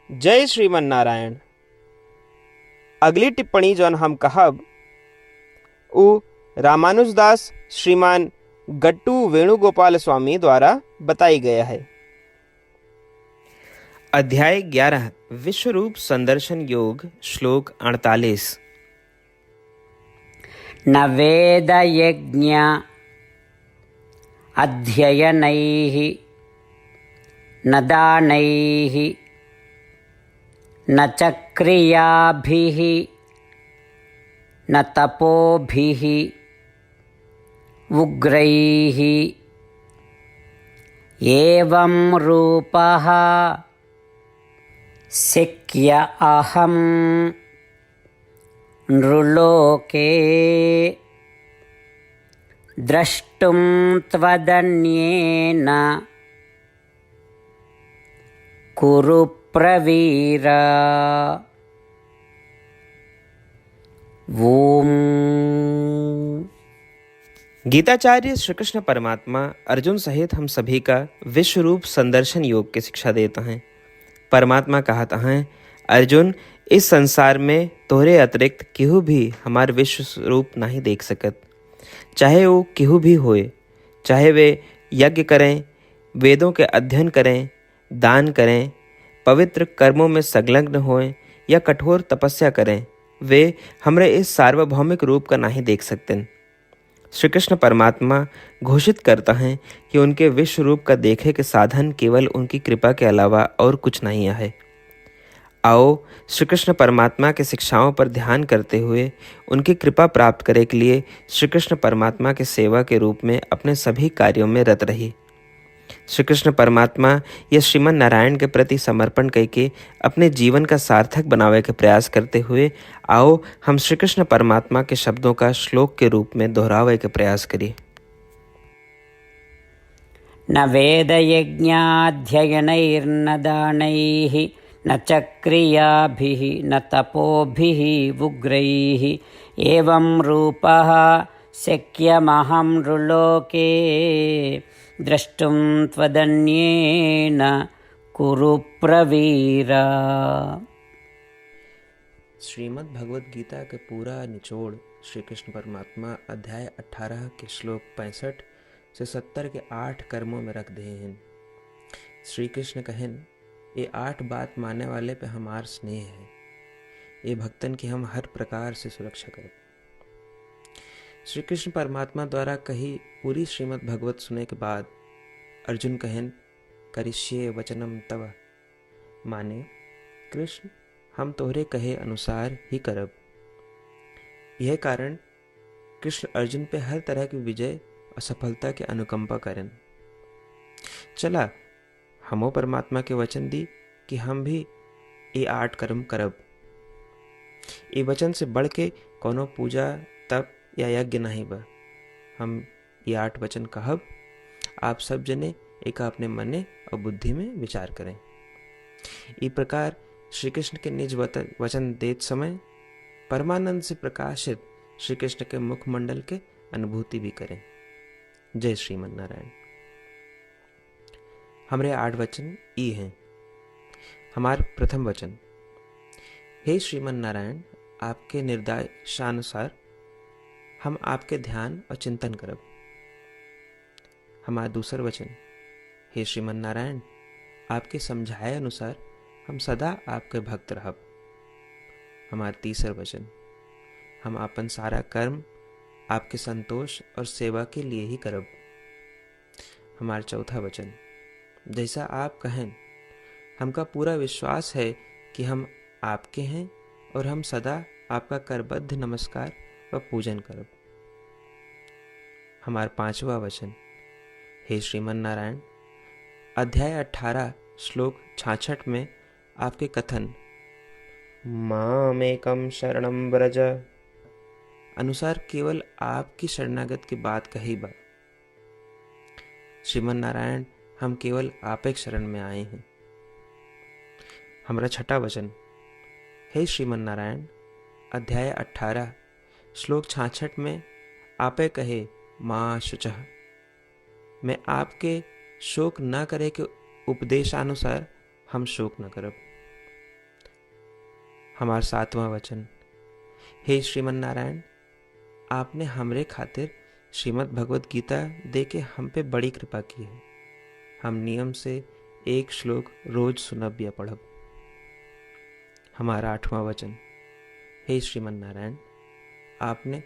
जय श्रीमन नारायण। अगली टिप्पणी जौन हम कहब उ रामानुजदास श्रीमान गट्टू वेणुगोपाल स्वामी द्वारा बताई गया है। अध्याय 11 विश्वरूप संदर्शन योग श्लोक 48। न वेदयज्ञ अध्ययनैः न दानैः न च क्रियाभिः न तपोभिः उग्रैः एवं रूपः शक्य अहं नृलोके द्रष्टुं त्वदन्येन कुरु प्रवीर। ओम। गीताचार्य श्री कृष्ण परमात्मा अर्जुन सहित हम सभी का विश्वरूप संदर्शन योग की शिक्षा देते हैं। परमात्मा कहता है, अर्जुन, इस संसार में तोहरे अतिरिक्त केहू भी हमार विश्व स्वरूप नहीं देख सकत। चाहे वो केहू भी होए, चाहे वे यज्ञ करें, वेदों के अध्ययन करें, दान करें, पवित्र कर्मों में संलग्न होएं या कठोर तपस्या करें, वे हमरे इस सार्वभौमिक रूप का नहीं देख सकते। श्री कृष्ण परमात्मा घोषित करता है कि उनके विश्व रूप का देखे के साधन केवल उनकी कृपा के अलावा और कुछ नहीं है। आओ श्री कृष्ण परमात्मा के शिक्षाओं पर ध्यान करते हुए उनकी कृपा प्राप्त करने के लिए श्री कृष्ण परमात्मा के सेवा के रूप में अपने सभी कार्यों में रत रही। श्री कृष्ण परमात्मा या श्रीमन नारायण के प्रति समर्पण करके अपने जीवन का सार्थक बनावे के प्रयास करते हुए आओ हम श्री कृष्ण परमात्मा के शब्दों का श्लोक के रूप में दोहरावे के प्रयास करें। न वेदयज्ञाध्ययनैर्न दानैः न च क्रियाभिः न तपोभिः उग्रैः एवं रूपः शक्यमहं नृलोके द्रष्टुं त्वदन्येन कुरु प्रवीर। श्रीमद् भगवद गीता के पूरा निचोड़ श्री कृष्ण परमात्मा अध्याय 18 के श्लोक 65 से 70 के 8 कर्मों में रख दे हैं। श्री कृष्ण कहन, ये 8 बात मानने वाले पे हमार स्नेह है, ये भक्तन की हम हर प्रकार से सुरक्षा करें। श्री कृष्ण परमात्मा द्वारा कही पूरी श्रीमद् भगवत सुने के बाद अर्जुन कहन, करिष्ये वचनम तव, माने कृष्ण हम तोहरे कहे अनुसार ही करब। यह कारण कृष्ण अर्जुन पे हर तरह की विजय और सफलता के अनुकंपा करें। चला हमो परमात्मा के वचन दी कि हम भी ये 8 कर्म करब। ये वचन से बढ़ के कोनो पूजा तप या यज्ञ नहीं बा। हम ये 8 वचन कहब, आप सब जने एक अपने मने और बुद्धि में विचार करें। इस प्रकार श्री कृष्ण के निज वचन देत समय परमानंद से प्रकाशित श्री कृष्ण के मुखमंडल के अनुभूति भी करें। जय श्रीमन नारायण। हमारे 8 वचन ई हैं। हमार प्रथम वचन, हे श्रीमन नारायण, आपके निर्देशानुसार हम आपके ध्यान और चिंतन करब। हमारा दूसर वचन, हे श्रीमन नारायण, आपके समझाए अनुसार हम सदा आपके भक्त रहब। हमारा तीसर वचन, हम अपन सारा कर्म आपके संतोष और सेवा के लिए ही करब। हमारा चौथा वचन, जैसा आप कहें हमका पूरा विश्वास है कि हम आपके हैं और हम सदा आपका करबद्ध नमस्कार व पूजन करब। हमारा पांचवा वचन, हे श्रीमन नारायण, अध्याय 18 श्लोक 66 में आपके कथन मामेकम शरणम व्रज अनुसार केवल आपकी शरणागत की बात कही बा। श्रीमन नारायण, हम केवल आप एक शरण में आए हैं। हमारा छठा वचन, हे श्रीमन नारायण, अध्याय 18 श्लोक 66 में आपे कहे माँ शुचः, मैं आपके शोक न करे के उपदेशानुसार हम शोक न करब। हमार 7वां वचन। हे श्रीमन नारायण, आपने हमरे खातिर श्रीमद् भगवत गीता दे के हम पे बड़ी कृपा की है। हम नियम से एक श्लोक रोज सुनब या पढ़ब। हमारा 8वां वचन। हे श्रीमन नारायण, आपने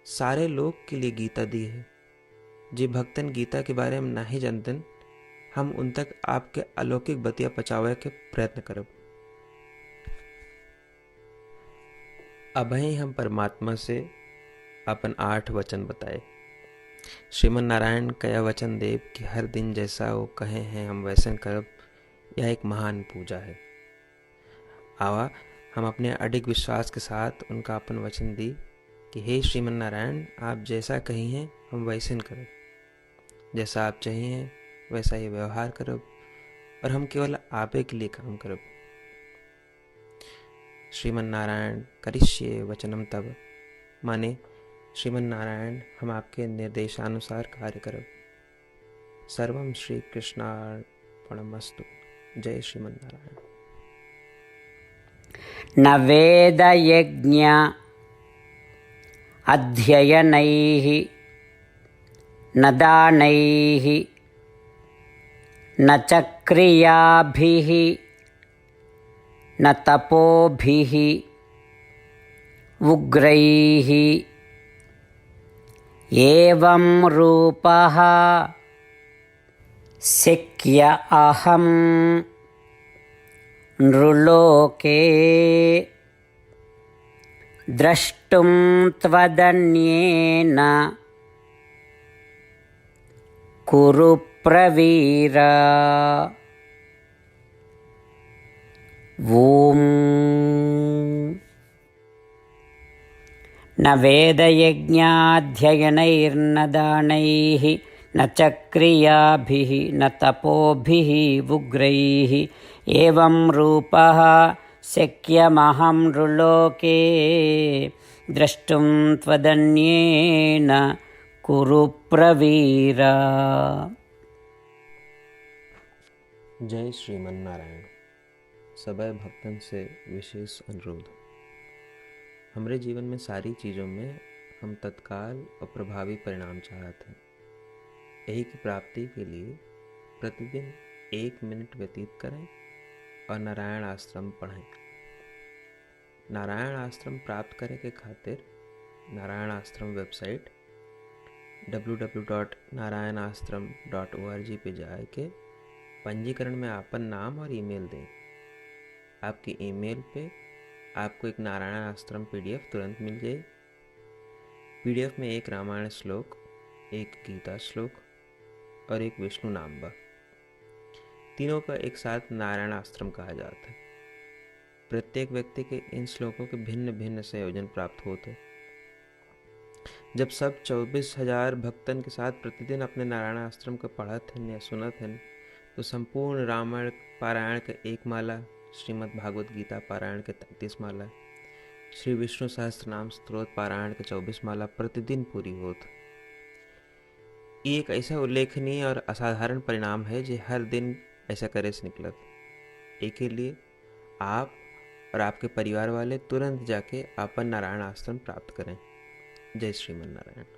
सारे लोग के लिए गीता दी है। जे भक्तन गीता के बारे में नहीं जानतन, हम उन तक आपके अलौकिक बतिया पहुंचावे के प्रयत्न करब। अबही हम परमात्मा से अपन 8 वचन बताए। श्रीमन नारायण कया वचन देव कि हर दिन जैसा वो कहे हैं हम वैसन करब। यह एक महान पूजा है। आवा हम अपने अडिग विश्वास के साथ उनका अपन वचन दी कि हे श्रीमन नारायण, आप जैसा कही हैं हम वैसन करब। जैसा आप चाहिए वैसा ही व्यवहार करब और हम केवल आपे के लिए काम करब। श्रीमन नारायण करिष्ये वचनम तब, माने श्रीमन नारायण हम आपके निर्देशानुसार कार्य करब। सर्वम श्री कृष्णार्पणमस्तु। जय श्रीमन नारायण। न वेदयज्ञ अध्ययनैः न दानैः न च क्रियाभिः न तपोभिः उग्रैः एवं रूपः शक्य अहं नृलोके द्रष्टुं त्वदन्येन कुरु प्रवीर। ॐ न वेदयज्ञाध्ययनैर्न दानैः न च क्रियाभिः न तपोभिः उग्रैः एवं रूपः शक्यमहं नृलोके द्रष्टुं त्वदन्येन कुरु प्रवीर। जय श्रीमन नारायण। सबै भक्तन से विशेष अनुरोध। हमरे जीवन में सारी चीज़ों में हम तत्काल और प्रभावी परिणाम चाहते हैं। यही की प्राप्ति के लिए प्रतिदिन 1 मिनट व्यतीत करें और नारायण आश्रम पढ़ें। नारायण आश्रम प्राप्त करे के खातिर नारायण आश्रम वेबसाइट www.narayanashram.org पे जाए के पंजीकरण में आपन नाम और ईमेल दें। आपकी ईमेल पे आपको एक नारायण आश्रम PDF तुरंत मिल जाए। PDF में एक रामायण श्लोक, एक गीता श्लोक और एक विष्णु नाम बा। तीनों का एक साथ नारायण आश्रम कहा जाता है। प्रत्येक व्यक्ति के इन श्लोकों के भिन्न भिन्न संयोजन प्राप्त होते। जब सब 24,000 भक्तन के साथ प्रतिदिन अपने नारायण आश्रम को पढ़त हैं या सुनत हैं, तो संपूर्ण रामायण पारायण के 1 माला, श्रीमद् भागवत गीता पारायण के 33 माला, श्री विष्णु सहस्त्रनाम स्तोत्र पारायण के 24 माला प्रतिदिन पूरी होत। ये एक ऐसा उल्लेखनीय और असाधारण परिणाम है जो हर दिन ऐसा करे से निकलत। एक के लिए आप और आपके परिवार वाले तुरंत जाके अपन नारायण आश्रम प्राप्त करें। जय श्रीमन नारायण।